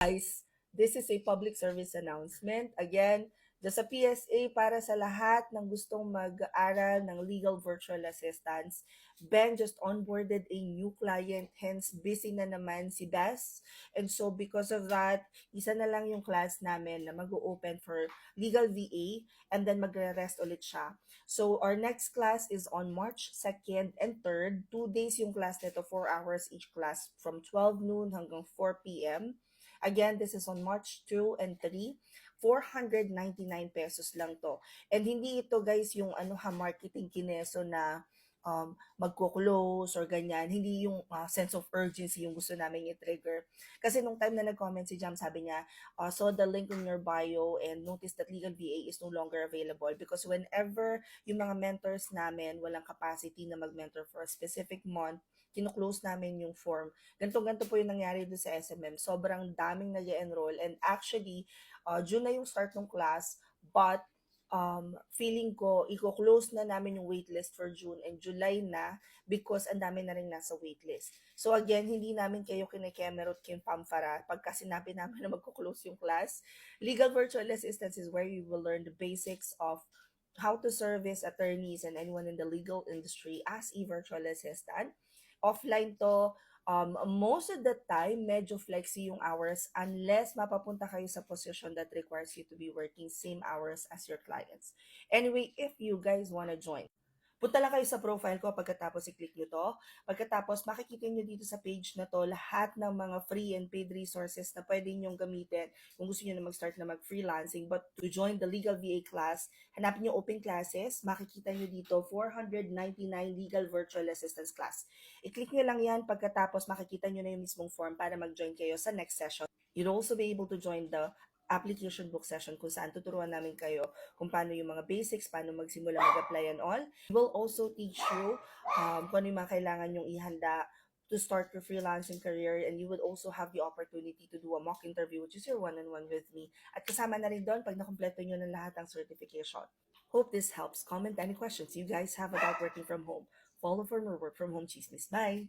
Guys, this is a public service announcement. Again, just a PSA para sa lahat ng gustong mag-aral ng legal virtual assistance. Ben just onboarded a new client, hence busy na naman si Bess. And so because of that, isa na lang yung class namin na mag-open for legal VA and then magre-rest ulit siya. So our next class is on March 2nd and 3rd. 2 days yung class nito, 4 hours each class from 12 noon hanggang 4 p.m. Again, this is on March 2 and 3. 499 pesos lang to. And hindi ito guys yung marketing kineso na magko-close or ganyan. Hindi yung sense of urgency yung gusto namin i-trigger. Kasi nung time na nag-comment si Jam, sabi niya, saw the link in your bio and noticed that Legal VA is no longer available because whenever yung mga mentors namin walang capacity na mag-mentor for a specific month, kino-close namin yung form. Ganto-ganto po yung nangyari doon sa SMM. Sobrang daming nag-enroll and actually, June na yung start ng class, but feeling ko, i-close na namin yung waitlist for June and July na because ang dami na rin nasa waitlist. So again, hindi namin kayo kinikemerot kimpamfara pagka sinabi namin na magko-close yung class. Legal Virtual Assistance is where you will learn the basics of how to service attorneys and anyone in the legal industry as a virtual assistant. Offline to, most of the time, medyo flexi yung hours unless mapapunta kayo sa position that requires you to be working same hours as your clients. Anyway, if you guys wanna join, punta lang kayo sa profile ko pagkatapos i-click nyo to. Pagkatapos makikita nyo dito sa page na to lahat ng mga free and paid resources na pwede nyong gamitin kung gusto nyo na mag-start na mag-freelancing. But to join the Legal VA class, hanapin nyo open classes, makikita nyo dito 499 Legal Virtual Assistance class. I-click nyo lang yan pagkatapos makikita nyo na yung mismong form para mag-join kayo sa next session. You'll also be able to join the application book session kung saan tuturuan namin kayo kung paano yung mga basics, paano magsimula mag-apply and all. We will also teach you kung ano yung mga kailangan yung ihanda to start your freelancing career, and you would also have the opportunity to do a mock interview which is your one-on-one with me. At kasama na rin doon pag nakompleto nyo ng lahat ng certification. Hope this helps. Comment any questions you guys have about working from home. Follow for more work from home chismis. Bye!